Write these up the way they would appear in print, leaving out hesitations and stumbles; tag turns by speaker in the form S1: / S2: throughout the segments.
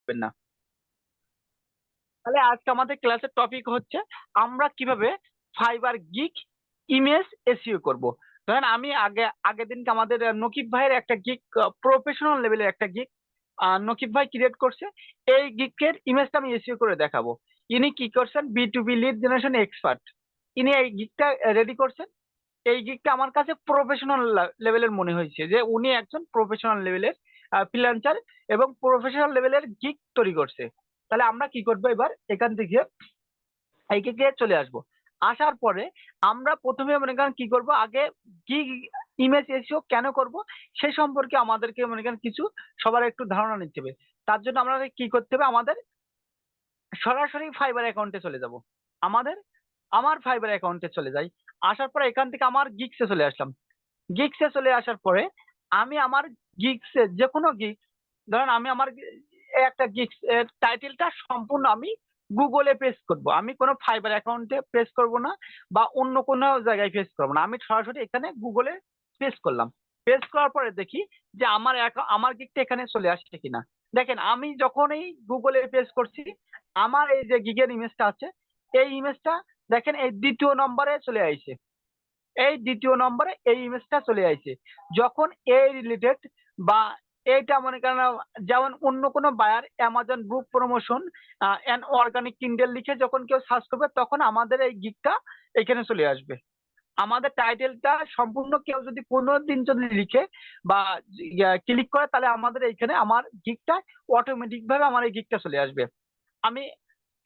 S1: ভুলবেন না। তাহলে আজকে আমাদের ক্লাসের টপিক হচ্ছে আমরা কিভাবে ফাইবার গিগ ইমেজ এসইও করব। ধরেন আমি আগের দিনকে আমাদের নকিব ভাইয়ের একটা গিগ, প্রফেশনাল লেভেলের একটা গিগ নকিব ভাই ক্রিয়েট করছে। এই গিগের ইমেজটা আমি এসইও করে দেখাবো। ইনি কি করছেন, বি2বি লিড জেনারেশন এক্সপার্ট, ইনি এই গিগটা রেডি করছেন। এই গিগটা আমার কাছে প্রফেশনাল লেভেলের মনে হয়েছে, যে উনি একজন প্রফেশনাল লেভেলের ফ্রিল্যান্সার এবং প্রফেশনাল লেভেলের গিগ তৈরি করছে। তাহলে আমরা কি করবো, এবার এখান থেকে এই গিগে চলে আসবো। আসার পরে আমরা প্রথমে মনে করেন কি করব, আগে গিগ ইমেজ এসইও কেন করব সেই সম্পর্কে আমাদেরকে মনে করেন কিছু সবার একটু ধারণা নিতে হবে। তার জন্য আমরা কি করতে হবে, আমাদের সরাসরি ফাইবার অ্যাকাউন্টে চলে যাব। আমাদের আমার ফাইবার অ্যাকাউন্টে চলে যাই। আসার পরে এখান থেকে আমার গিগসে চলে আসলাম। গিগসে চলে আসার পরে আমি আমার গিগসে যে কোনো গিগ, ধরেন আমি আমার একটা গিগস এর টাইটেলটা সম্পূর্ণ আমি গুগলে পেস্ট করব। আমি কোনো ফাইবার অ্যাকাউন্টে পেস্ট করব না বা অন্য কোনো জায়গায় পেস্ট করব না, আমি সরাসরি এখানে গুগলে পেস্ট করলাম। পেস্ট করার পরে দেখি যে আমার গিগটা এখানে চলে আসছে কিনা। দেখেন আমি যখনই গুগলে পেস্ট করছি, আমার এই যে গিগের ইমেজটা আছে, এই ইমেজটা দেখেন এই দ্বিতীয় নম্বরে চলে আসছে। এই দ্বিতীয় নম্বরে এই ইমেজটা চলে আসছে। যখন এই রিলেটেড বা এইটা মনে করেন যেমন অন্য কোনো buyer Amazon book promotion and organic Kindle লিখে যখন কেউ সার্চ করবে, তখন আমাদের এই গিগটা এখানে চলে আসবে। আমাদের টাইটেলটা সম্পূর্ণ কেউ যদি 15 দিন যদি লিখে বা ক্লিক করে, তাহলে আমাদের এইখানে আমার গিগটা অটোমেটিক ভাবে আমার এই গিগটা চলে আসবে। আমি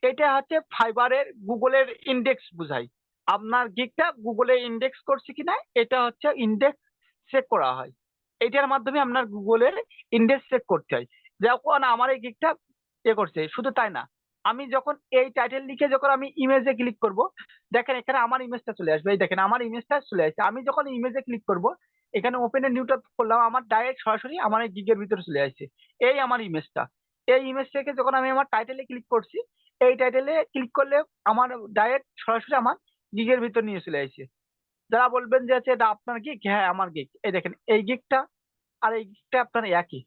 S1: এটা হচ্ছে ফাইবারের গুগলের ইন্ডেক্স বুঝাই। আপনার গিগটা গুগলে ইন্ডেক্স করছে কিনা, এটা হচ্ছে ইন্ডেক্স চেক করা হয়। এটার মাধ্যমে আপনার গুগলের ইন্ডেক্স চেক করতে হয়। যখন আমার এই গিগটা করছে, শুধু তাই না, আমি যখন এই টাইটেল লিখে যখন আমি ইমেজে ক্লিক করব, দেখেন এখানে আমার ইমেজটা চলে আসবে। এই দেখেন আমার ইমেজটা চলে আসছে। আমি যখন ইমেজে ক্লিক করব, এখানে ওপেন এ নিউ ট্যাব করলাম, আমার ডাইরেক্ট সরাসরি আমার এই গিগের ভিতরে চলে আসছে এই আমার ইমেজটা। এই ইমেজ থেকে যখন আমি আমার টাইটেলে ক্লিক করছি, এই টাইটেলে ক্লিক করলে আমার ডাইরেক্ট সরাসরি আমার গিগের ভিতর নিয়ে চলে আসছে। যারা বলবেন যে হচ্ছে এটা আপনার গিগ, হ্যাঁ আমার গিগ। এই দেখেন এই গিগটা আর এই গিগটা আপনার একই।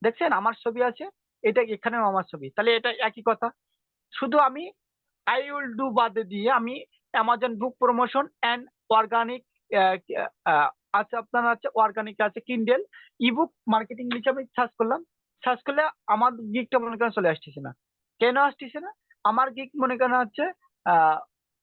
S1: দেখছেন আমার ছবি আছে, এটা এখানেও আমার ছবি, তাহলে এটা একই কথা। শুধু আমি আই উইল ডু বাদে দিয়ে আমি Amazon book promotion and organic আছে, আপনার আছে অর্গানিক আছে কিন্ডেল ইবুক মার্কেটিং লিখে আমি সার্চ করলাম। সার্চ করলে আমার গিগটা মনে করেন চলে আসতেছে না। কেন আসতেছে না? আমার গিগ মনে করেন হচ্ছে আহ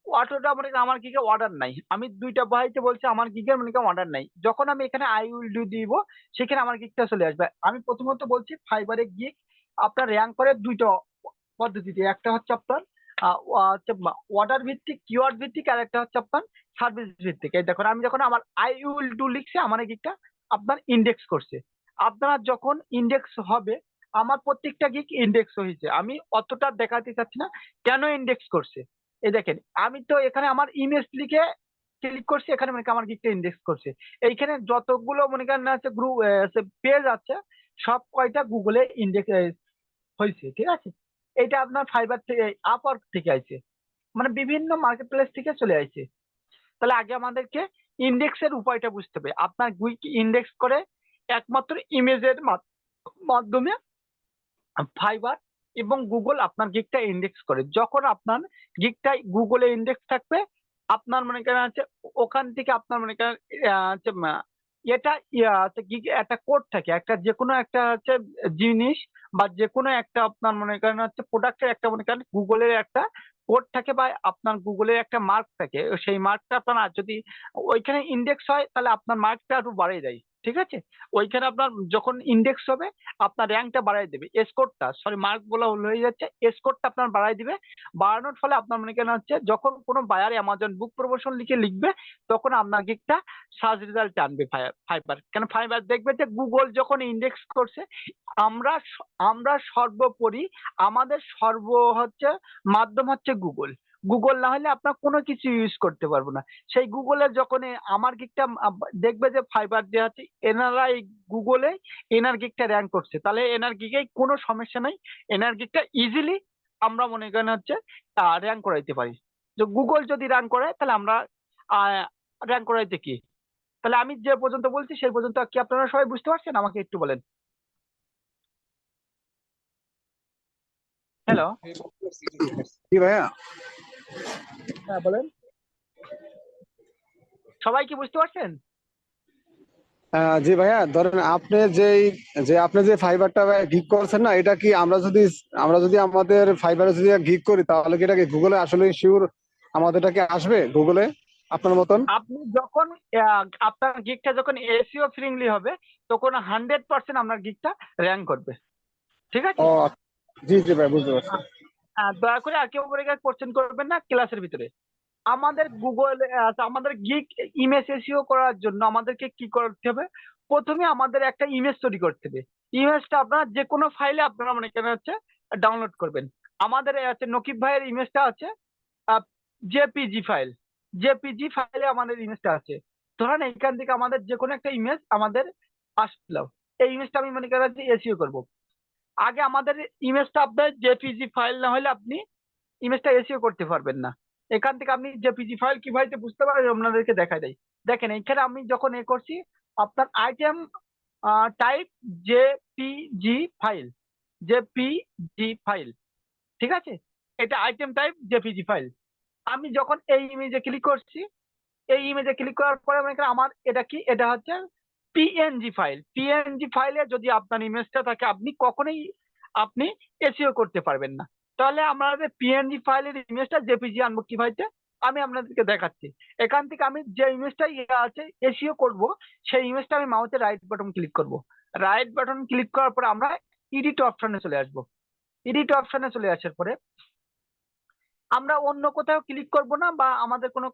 S1: অটোটা মনে করেন আমার গিগে অর্ডার নাই। আমি দুইটা ভাইকে বলছি আমার গিগের মনে করেন অর্ডার নাই। যখন আমি এখানে আই উইল ডু দিব, সেখানে আমার গিগটা চলে আসবে। আমি প্রথমত বলছি ফাইবারে গিগ আপনার র্যাঙ্ক করে দুইটা পদ্ধতিতে। একটা হচ্ছে আপনার অর্ডার ভিত্তিক কিওয়ার্ড ভিত্তিক, আর একটা হচ্ছে আপনার সার্ভিস ভিত্তিক। এই দেখুন আমি যখন আমার আই উইল ডু লিখছে, আমার এই গিকটা আপনার ইন্ডেক্স করছে। আপনার যখন ইন্ডেক্স হবে, আমার প্রত্যেকটা গিক ইন্ডেক্স হয়েছে। আমি অতটা দেখাতে চাচ্ছি না কেন ইন্ডেক্স করছে। এই দেখেন আমি তো এখানে আমার ইমেজ লিখে ক্লিক করছি, এখানে মনে করেন আমার গিকটা ইন্ডেক্স করছে। এইখানে যতগুলো মনে করেন আছে গ্রুপ পেজ আছে, সব কয়টা গুগলে ইন্ডেক্স হয়েছে, ঠিক আছে। এটা আপনার ফাইবার থেকে আপওয়ার্ক থেকে আইছে, মানে বিভিন্ন মার্কেট প্লেস থেকে চলে আইছে। তাহলে আগে আমাদেরকে ইন্ডেক্সের উপায়টা বুঝতে হবে। আপনার গুইক ইন্ডেক্স করে একমাত্র ইমেজের মাধ্যমে ফাইবার এবং গুগল আপনার গিগটা ইন্ডেক্স করে। যখন আপনার গিগটা গুগলে ইন্ডেক্স থাকবে, আপনার মনে করেন আছে ওখান থেকে আপনার মনে করেন হচ্ছে এটা হচ্ছে গিগ একটা কোড থাকে, একটা যে কোনো একটা হচ্ছে জিনিস বা যে কোনো একটা আপনার মনে করেন হচ্ছে প্রোডাক্টের একটা মনে করেন গুগলের একটা কোড থাকে বা আপনার গুগলের একটা মার্ক থাকে। সেই মার্কটা আপনার যদি ওইখানে ইন্ডেক্স হয়, তাহলে আপনার মার্কটা একটু বাড়িয়ে দেয়, ঠিক আছে। ওইখানে আপনার যখন ইন্ডেক্স হবে, আপনার র্যাঙ্কটা বাড়াই দেবে, স্কোরটা সরি মার্ক বলা ভুল হয়ে যাচ্ছে, স্কোরটা আপনার বাড়াই দিবে। বাড়ানোর ফলে আপনার মনে কেন হচ্ছে যখন কোনো বায়ার অ্যামাজন বুক প্রমোশন লিখে লিখবে, তখন আপনার গিকটা সার্চ রেজাল্ট আনবে ফাইবার। কেন ফাইবার দেখবে যে গুগল যখন ইন্ডেক্স করছে, আমরা আমরা সর্বোপরি আমাদের হচ্ছে মাধ্যম হচ্ছে গুগল। গুগল না হলে আপনার কোনো কিছু ইউজ করতে পারবো না। সেই গুগলের যখন আমার গিকটা দেখবে যে ফাইবার যে আছে এনারা এই গুগলে এনার গিকটা র্যাঙ্ক করছে, তাহলে এনার গিকে কোনো সমস্যা নাই। এনার গিকটা ইজিলি আমরা মনে করেন হচ্ছে র্যাঙ্ক করাইতে পারি। যে গুগল যদি র্যাঙ্ক করে, তাহলে আমরা র্যাঙ্ক করাইতে কি। তাহলে আমি যে পর্যন্ত বলছি সেই পর্যন্ত কি আপনারা সবাই বুঝতে পারছেন? আমাকে একটু বলেন। হ্যালো।
S2: কি ভাইয়া?
S1: হ্যাঁ বলেন। সবাই কি বুঝতে পারছেন?
S2: জি ভাইয়া, ধরেন আপনি যে ফাইবারটা গিগ করছেন না, এটা কি আমরা যদি আমাদের ফাইবারে যদি গিগ করি, তাহলে কি এটা কি গুগলে আসলে শিওর আমাদের এটা কি আসবে গুগলে আপনার মতন?
S1: আপনি যখন আপনার গিগটা যখন এসইও ফ্রেন্ডলি হবে, তখন 100% আপনার গিগটা র্যাঙ্ক করবে। ঠিক আছে।
S2: ও জি জি ভাই, বুঝতে পারছি।
S1: দয়া করে আর কেউ উপরে কোশ্চেন করবেন না ক্লাসের ভিতরে। আমাদের গুগল আমাদের গিগ ইমেজ এসইও করার জন্য আমাদেরকে কি করতে হবে? প্রথমে আমাদের একটা ইমেজ তৈরি করতে হবে। ইমেজটা আপনার যে কোনো ফাইলে আপনারা মনে করেন হচ্ছে ডাউনলোড করবেন। আমাদের হচ্ছে নকিব ভাইয়ের ইমেজটা আছে জেপিজি ফাইল। জেপিজি ফাইলে আমাদের ইমেজটা আছে। ধরেন এখান থেকে আমাদের যে কোনো একটা ইমেজ আমাদের আসলো, এই ইমেজটা আমি মনে করেন যে এসইও করব। আগে আমাদের ইমেজটা আপনার জেপিজি ফাইল না হলে আপনি ইমেজটা এসইও করতে পারবেন না। এখান থেকে আপনি জেপিজি ফাইল কিভাবে বুঝতে পারবেন আপনাদেরকে দেখাই দেয়। দেখেন এখানে আমি যখন করছি, আপনার item type JPG file, JPG file. ঠিক আছে। এটা আইটেম টাইপ জেপিজি ফাইল। আমি যখন এই ইমেজে ক্লিক করছি, এই ইমেজে ক্লিক করার পরে মনে করেন আমার এটা কি, এটা হচ্ছে পিএনজি ফাইল। পিএনজি ফাইলে যদি আপনার ইমেজটা থাকে, আপনি কখনোই আপনি এসইও করতে পারবেন না। তাহলে আমাদের পিএনজি ফাইলের ইমেজটা জেপিজি আনবো কিভাবে, আমি আপনাদেরকে দেখাচ্ছি। এখান থেকে আমি যে ইমেজটা আছে এসইও করব, সেই ইমেজটা আমি মাউসের রাইট বাটন ক্লিক করব। রাইট বাটন ক্লিক করার পরে আমরা এডিট অপশনে চলে আসবো। এডিট অপশনে চলে আসার পরে আমরা অন্য কোথাও ক্লিক করব না, বা আমাদের কোনো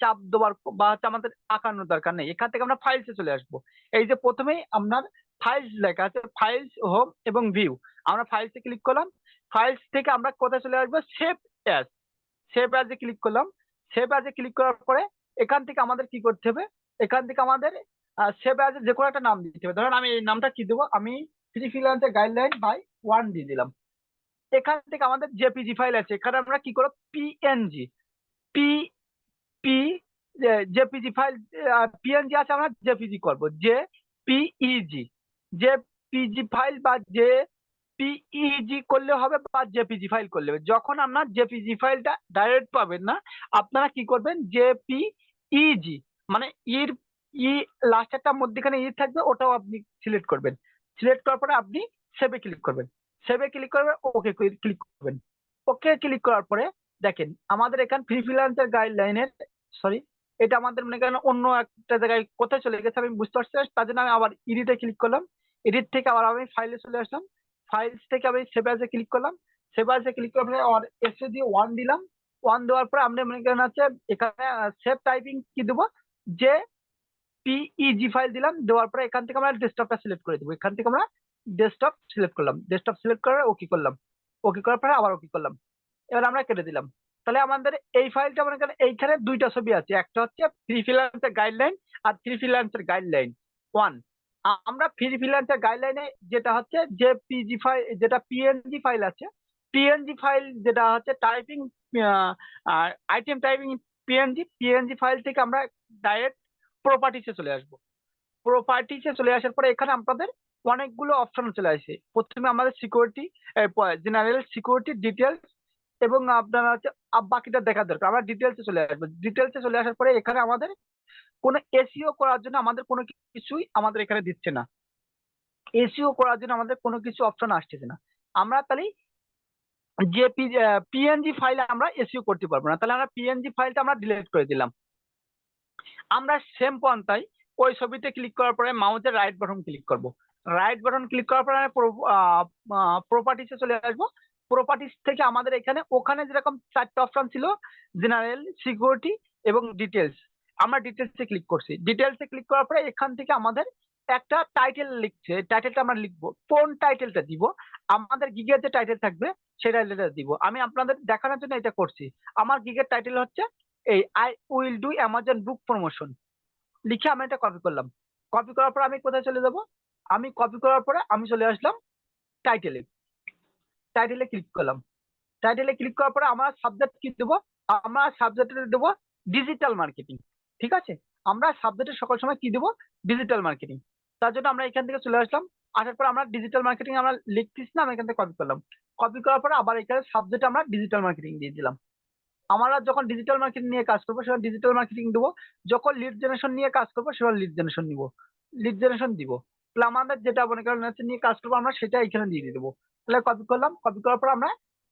S1: চাপ দেওয়ার বা হচ্ছে আমাদের আঁকানোর দরকার নেই। এখান থেকে আমরা ফাইলসে চলে আসবো। এই যে প্রথমেই আপনার ফাইলস লেখা আছে, ফাইলস, হোম এবং ভিউ। আমরা ফাইলসে ক্লিক করলাম। ফাইলস থেকে আমরা কোথায় চলে আসবো? Save as. সেভ অ্যাজে ক্লিক করলাম। সেভ অ্যাজে ক্লিক করার পরে এখান থেকে আমাদের কি করতে হবে? এখান থেকে আমাদের সেভ অ্যাজে যে কোনো একটা নাম দিতে হবে। ধরেন আমি এই নামটা কি দেবো? আমি ফ্রিল্যান্সার গাইডলাইন বাই 1 দিয়ে দিলাম। এখান থেকে আমাদের জেপিজি ফাইল আছে, এখানে আমরা কি করব? PNG, P P JPG file, PNG আছে, আমরা জেপিজি করব। জে পিইজি, যে পিজি ফাইল বা যে পিইজি করলে হবে, বা জেপিজি ফাইল করলে হবে। যখন আপনার জেপিজি ফাইলটা ডাইরেক্ট পাবেন না, আপনারা কি করবেন? জেপিইজি মানে ইর ই লাস্টেরটা মধ্যখানে ই থাকবে, ওটাও আপনি সিলেক্ট করবেন। সিলেক্ট করার পরে আপনি সেভে ক্লিক করবেন। সেভে ক্লিক করবেন, ওকে ক্লিক করবেন। ওকে ক্লিক করার পরে দেখেন আমাদের এখানে ফ্রিল্যান্সার গাইডলাইনের, সরি, এটা আমাদের মনে করেন অন্য একটা জায়গায় কোথায় চলে গেছে আমি বুঝতে পারছি না। তার জন্য আমি আবার এডিটে ক্লিক করলাম। এডিট থেকে আবার আমি ফাইলে চলে আসলাম। ফাইলস থেকে আমি সেভ অ্যাজে ক্লিক করলাম। সেভ অ্যাজে ক্লিক করার পরে আর এসে দিয়ে 1 দিলাম। 1 দেওয়ার পরে আমরা মনে করেন হচ্ছে এখানে সেভ টাইপিং কি দেবো? যে পিইজি ফাইল দিলাম। দেওয়ার পরে এখান থেকে আমরা ডেস্কটপটা সিলেক্ট করে দেবো। এখান থেকে আমরা ডেস্কটপ সিলেক্ট করলাম। ডেস্কটপ সিলেক্ট করে ওকে করলাম। ওকে করার পরে আবার ওকে করলাম। এবার আমরা কেটে দিলাম। তাহলে আমাদের এই ফাইলটা মনে করেন এইখানে দুইটা ছবি আছে, একটা হচ্ছে ফ্রিল্যান্সার গাইডলাইন আর ফ্রিল্যান্সার গাইডলাইন 1। আমরা ফ্রিল্যান্সার গাইডলাইনে যেটা হচ্ছে যে পিজি ফাইল, যেটা পিএনজি ফাইল আছে, পিএনজি ফাইল যেটা হচ্ছে typing, item typing PNG, PNG file থেকে আমরা ডাইরেক্ট প্রপার্টিসে চলে আসবো। প্রপার্টিসে চলে আসার পরে এখানে আপনাদের অনেকগুলো অপশন চলে আসে। প্রথমে আমাদের সিকিউরিটি, জেনারেল সিকিউরিটি, ডিটেলস এবং আপনার হচ্ছে বাকিটা দেখার দরকার। আমরা ডিটেলসে চলে আসবো। ডিটেলসে চলে আসার পরে এখানে আমাদের কোনো এসইও করার জন্য আমাদের কোনো কিছুই আমাদের এখানে দিচ্ছে না। এসইও করার জন্য আমাদের কোনো কিছু অপশন আসতেছে না। আমরা তাহলে যে পিএনজি ফাইলে আমরা এসইও করতে পারবো না, তাহলে আমরা পিএনজি ফাইলটা আমরা ডিলিট করে দিলাম। আমরা সেম পন্থায় ওই ছবিতে ক্লিক করার পরে মাউসের রাইট বাটন ক্লিক করব। রাইট বাটন ক্লিক করার পরে প্রপার্টিসে চলে আসবো। প্রপার্টিস থেকে আমাদের এখানে ওখানে যেরকম 4টা অপশন ছিল, জেনারেল, সিকিউরিটি এবং ডিটেলস, আমরা ডিটেলসে ক্লিক করছি। ডিটেলসে ক্লিক করার পরে এখান থেকে আমাদের একটা টাইটেল লিখছে, টাইটেলটা আমরা লিখবো। কোন টাইটেলটা দিব? আমাদের গিগের যে টাইটেল থাকবে সেই টাইটেলটা দিব। আমি আপনাদের দেখানোর জন্য এটা করছি। আমার গিগের টাইটেল হচ্ছে এই I will do Amazon book promotion. লিখে আমি এটা কপি করলাম। কপি করার পর আমি কোথায় চলে যাব? আমি কপি করার পরে আমি চলে আসলাম টাইটেলে। টাইটেলে ক্লিক করলাম। টাইটেলে ক্লিক করার পরে আমরা সাবজেক্ট কি দেবো? আমরা সাবজেক্টে দেবো ডিজিটাল মার্কেটিং। ঠিক আছে। আমরা সাবজেক্টে সকল সময় কি দেবো? Digital marketing. তার জন্য আমরা এখান থেকে চলে আসলাম। আসার পর আমরা ডিজিটাল মার্কেটিং আমরা লিখতেছি না, আমি এখান থেকে কপি করলাম। কপি করার পরে আবার এখানে সাবজেক্ট আমরা ডিজিটাল মার্কেটিং দিয়ে দিলাম। আমরা যখন ডিজিটাল মার্কেটিং নিয়ে কাজ করবো সেখানে ডিজিটাল মার্কেটিং দেবো, যখন লিড জেনারেশন নিয়ে কাজ করবো সেখানে লিড জেনারেশন দিব। তাহলে আমাদের যেটা মনে করেন হচ্ছে নিয়ে কাজ করবো আমরা সেটা এখানে দিয়ে দেবো। তাহলে কপি করলাম, কপি করার পর আমরা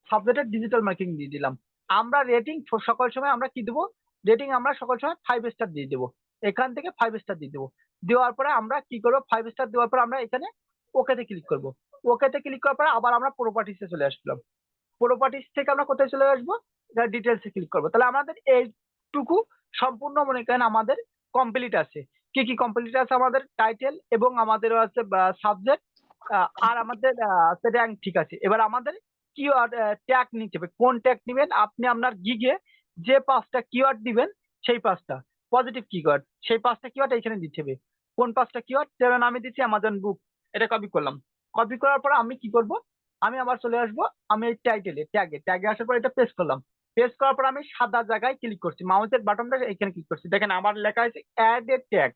S1: সাবজেক্টের ডিজিটাল মার্কেটিং দিয়ে দিলাম। আমরা রেটিং সকল সময় আমরা কি দেবো, রেটিং আমরা সকল সময় 5 স্টার দিয়ে দেবো। এখান থেকে 5 স্টার দিয়ে দেবো। দেওয়ার পরে আমরা কি করবো, 5 স্টার দেওয়ার পর আমরা এখানে ওকেতে ক্লিক করবো। ওকেতে ক্লিক করার পরে আবার আমরা প্রপার্টিসে চলে আসলাম। প্রপার্টিস থেকে আমরা কোথায় চলে আসবো, ডিটেলসে ক্লিক করবো। তাহলে আমাদের এইটুকু সম্পূর্ণ মনে করেন আমাদের কমপ্লিট আছে। কি কি কমপ্লিট আছে, আমাদের টাইটেল এবং আমাদের আছে সাবজেক্ট আর আমাদের র্যাঙ্ক ঠিক আছে। এবার আমাদের কিওয়ার্ড ট্যাগ নিতে হবে। কোন ট্যাগ নিবেন আপনি, আপনার গিগে যে 5টা কিওয়ার্ড দিবেন সেই 5টা পজিটিভ কিওয়ার্ড, সেই 5টা কিওয়ার্ড এখানে দিতে হবে। কোন 5টা কিওয়ার্ড, যেমন আমি দিচ্ছি অ্যামাজন বুক, এটা কপি করলাম। কপি করার পর আমি কি করব, আমি আবার চলে আসবো, আমি এই টাইটেলে ট্যাগে আসার পর এটা পেস্ট করলাম। পেস্ট করার পর আমি সাদা জায়গায় ক্লিক করছি, মাউসের বাটনটা এখানে ক্লিক করছি, দেখেন আমার লেখা আছে অ্যাড এ ট্যাগ।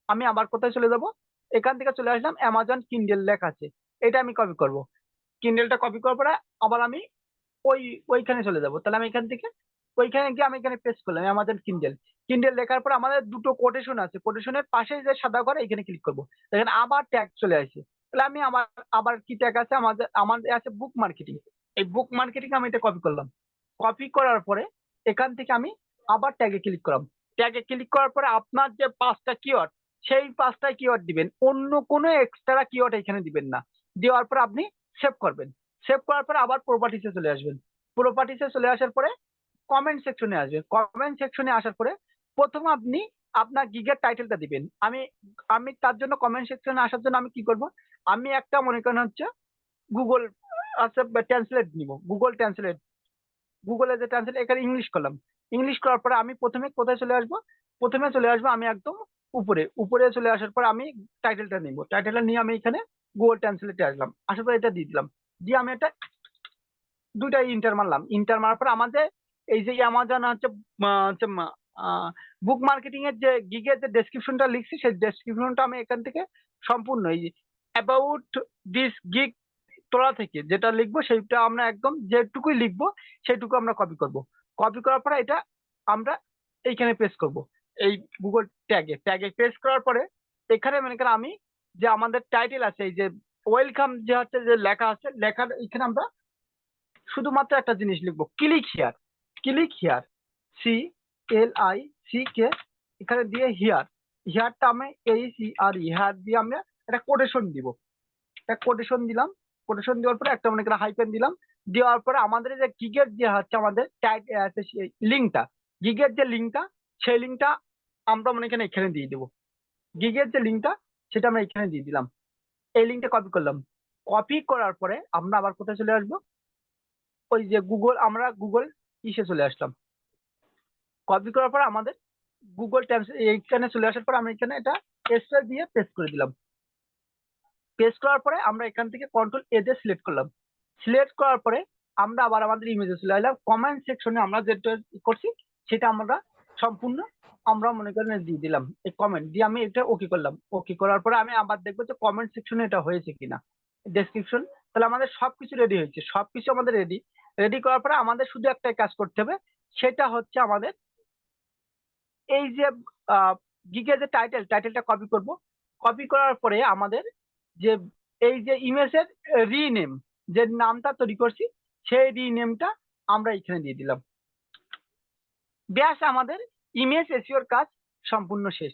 S1: আমি আবার কোথায় চলে যাব, এখান থেকে চলে আসলাম অ্যামাজন কিন্ডেল লেখা আছে, এটা আমি কপি করব। কিন্ডেলটা কপি করার পরে আবার আমি ওইখানে চলে যাব। তাহলে আমি এখান থেকে ওইখানে গিয়ে আমি এখানে পেস্ট করলাম অ্যামাজন কিন্ডেল। কিন্ডেল লেখার পর আমাদের দুটো কোটেশন আছে, কোটেশনের পাশে যে সাদা করে এখানে ক্লিক করব। দেখেন আবার ট্যাগ চলে আসে। তাহলে আমি আমার আবার কি ট্যাগ আছে, আমাদের আছে বুক মার্কেটিং। এই বুক মার্কেটিং আমি এটা কপি করলাম। কপি করার পরে এখান থেকে আমি আবার ট্যাগে ক্লিক করলাম। ট্যাগে ক্লিক করার পরে আপনার যে 5টা কিওয়ার্ড, সেই 5টা কিওয়ার্ড দিবেন, অন্য কোনো এক্সট্রা কিওয়ার্ড এখানে দিবেন না। দেওয়ার পর আপনি সেভ করবেন। সেভ করার পরে আবার প্রপার্টিসে চলে আসবেন। প্রপার্টিসে চলে আসার পরে কমেন্ট সেকশনে আসবেন। কমেন্ট সেকশনে আসার পরে প্রথমে আপনি আপনার গিগের টাইটেলটা দিবেন। আমি আমি তার জন্য কমেন্ট সেকশনে আসার জন্য আমি কি করব, আমি একটা মনে করেন হচ্ছে গুগল আছে ট্রান্সলেট নিব, গুগলে যে ট্রান্সলেট এখানে ইংলিশ করলাম। ইংলিশ করার পরে আমি প্রথমে কোথায় চলে আসবো, প্রথমে চলে আসবো আমি একদম উপরে। উপরে চলে আসার পর আমি টাইটেলটা নিব, টাইটেলটা নিয়ে আমি এখানে গুগল ট্রান্সলেটে আসলাম। আসার পর এটা দিয়ে দিলাম, দিয়ে আমি এটা দুইটা ইন্টার মারলাম। ইন্টার মারার পর আমাদের এই যে অ্যামাজন হচ্ছে বুক মার্কেটিং এর যে গিগের যে ডেসক্রিপশনটা লিখছি, সেই ডেসক্রিপশনটা আমি এখান থেকে সম্পূর্ণ এই অ্যাবাউট দিস গিগ তোলা থেকে যেটা লিখবো সেইটা আমরা একদম যেটুকুই লিখবো সেইটুকু আমরা কপি করব। কপি করার পরে এটা আমরা এইখানে পেস্ট করব, এই গুগল ট্যাগে পেস্ট করার পরে এখানে মনে করেন আমি যে আমাদের টাইটেল আছে, এই যে ওয়েলকাম যে হচ্ছে যে লেখা আছে, লেখার এখানে আমরা শুধুমাত্র একটা জিনিস লিখবো, ক্লিক হিয়ার, CLICK, এখানে দিয়ে হিয়ারটা আমি HEAR দিয়ে আমরা একটা কোটেশন দিব। একটা কোটেশন দিলাম। কোটেশন দেওয়ার পরে একটা মনে করেন হাইপেন দিলাম। দেওয়ার পরে আমাদের যে গিগের যে হচ্ছে আমাদের লিঙ্কটা, গিগের যে লিঙ্কটা, সেই লিঙ্কটা আমরা মনে করেন এখানে দিয়ে দেবো। গিগের যে লিঙ্কটা সেটা আমরা এখানে দিয়ে দিলাম। এই লিঙ্কটা কপি করলাম। কপি করার পরে আমরা আবার কোথায় চলে আসবো, ওই যে আমরা গুগল ইসে চলে আসলাম। কপি করার পর আমাদের গুগল এইখানে চলে আসার পর আমি এখানে এটা স্পেস দিয়ে পেস্ট করে দিলাম। পেস্ট করার পরে আমরা এখান থেকে কন্ট্রোল এ দিয়ে সিলেক্ট করলাম। সিলেক্ট করার পরে আমরা আবার আমাদের ইমেজে চলে আসলাম। কমেন্ট সেকশনে আমরা যেটা করছি সেটা আমরা সম্পূর্ণ আমরা মনে করেন দিয়ে দিলাম। এই কমেন্ট দিয়ে আমি এটা ওকে করলাম। ওকে করার পরে আমি আবার দেখবো যে কমেন্ট সেকশনে এটা হয়েছে কিনা, ডেসক্রিপশন। তাহলে আমাদের সবকিছু রেডি হয়েছে, সবকিছু আমাদের রেডি করার পরে আমাদের শুধু একটাই কাজ করতে হবে, সেটা হচ্ছে আমাদের এই যে গিগের যে টাইটেলটা কপি করব। কপি করার পরে আমাদের যে এই যে ইমেজের রিনেম, যে নামটা তৈরি করছি সেই রিনেমটা আমরা এখানে দিয়ে দিলাম। ব্যাস আমাদের ইমেজ এসইওর কাজ সম্পূর্ণ শেষ।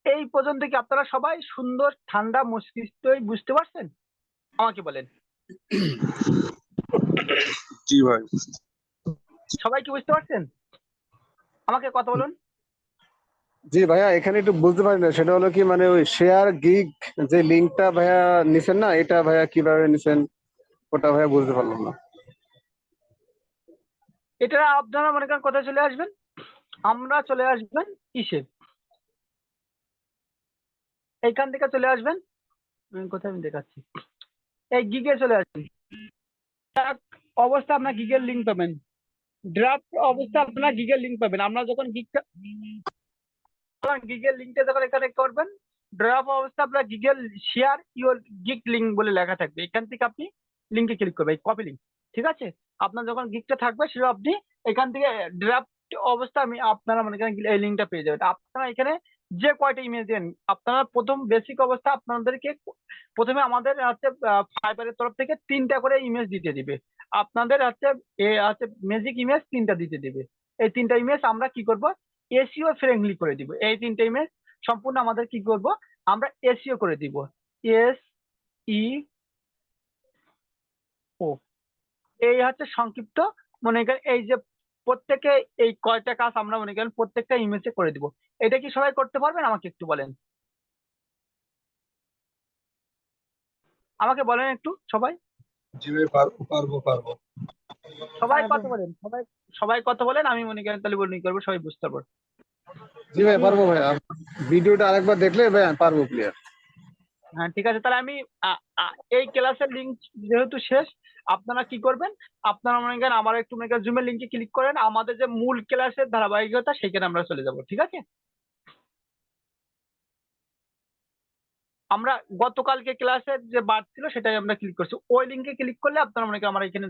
S1: এই পর্যন্ত কি আপনারা সবাই সুন্দর ঠান্ডা মস্তিষ্কই বুঝতে পারছেন? আমাকে বলেন।
S3: জি ভাই।
S1: সবাই কি বুঝতে পারছেন? আমাকে কথা বলুন।
S2: জি ভাইয়া, এখানে একটু বুঝতে পারি না, সেটা হলো কি মানে ওই শেয়ার গিগ যে লিঙ্কটা ভাইয়া নিছেন না, এটা ভাইয়া কিভাবে নিছেন ওটা ভাইয়া বুঝতে পারলাম না।
S1: এটা আপনারা মনে করেন কোথায় চলে আসবেন, আমরা চলে আসবেন ইসে, এইখান থেকে চলে আসবেন। কোথায় আমি দেখাচ্ছি, এই গিগে চলে আসবেন। অবস্থা আপনার গিগের লিঙ্ক পাবেন, ড্রাফট অবস্থা আপনার গিগের লিঙ্ক পাবেন। আমরা যখন গিগের লিঙ্কটা যখন এখানে করবেন, ড্রাফট অবস্থা আপনার গিগের শেয়ার ইউর গিগ লিঙ্ক বলে লেখা থাকবে। এখান থেকে আপনি লিঙ্কে ক্লিক করবে, এই কপি লিঙ্ক। ঠিক আছে, আপনার যখন গিকটা থাকবে সেটা আপনি এখান থেকে ড্রাফট অবস্থা আমি আপনারা মনে করেন এই লিঙ্কটা পেয়ে যাবেন। আপনারা এখানে যে কয়টা ইমেজ দেন, আপনারা প্রথম বেসিক অবস্থা আপনাদেরকে প্রথমে আমাদের হচ্ছে ফাইবারের তরফ থেকে 3টা করে ইমেজ দিতে দিবে। আপনাদের হচ্ছে ম্যাজিক ইমেজ 3টা দিতে দিবে। এই 3টা ইমেজ আমরা কি করব, এসইও ফ্রেন্ডলি করে দিব। এই 3টা ইমেজ সম্পূর্ণ আমাদের কি করব, আমরা এসইও করে দিব। এস ই ও, এই হচ্ছে সংক্ষিপ্ত। মনে করেন এই যে প্রত্যেকে এই কয়টা কাজ আমরা মনে করেন প্রত্যেকটা ইমেজে করে দিব। এটা কি সবাই করতে পারবেন? আমাকে একটু বলেন, আমাকে বলেন একটু সবাই।
S3: জি ভাই, পারবো পারবো পারবো।
S1: সবাই
S4: পারবো।
S1: কথা বলেন, সবাই সবাই কথা বলেন, আমি মনে করেন তাহলে বলি করবো, সবাই বুঝতে পারবো।
S2: জি ভাই
S4: জি
S2: পারবো
S4: ভাইয়া।
S2: ভাই, ভিডিওটা আরেকবার দেখলে ভাই আমি পারবো ক্লিয়ার।
S1: হ্যাঁ ঠিক আছে, তাহলে আমি এই ক্লাসের লিঙ্ক যেহেতু শেষ, আপনারা কি করবেন, আপনারা মনে করেন আমার একটু মনে করেন জুমের লিঙ্কে ক্লিক করেন, আমাদের যে মূল ক্লাসের ধারাবাহিকতা সেখানে আমরা চলে যাব। ঠিক আছে, আমরা গতকালকে ক্লাসের যে বার ছিল সেটাই আমরা ক্লিক করছি, ওই লিঙ্কে ক্লিক করলে আপনারা মনে করেন আমার এখানে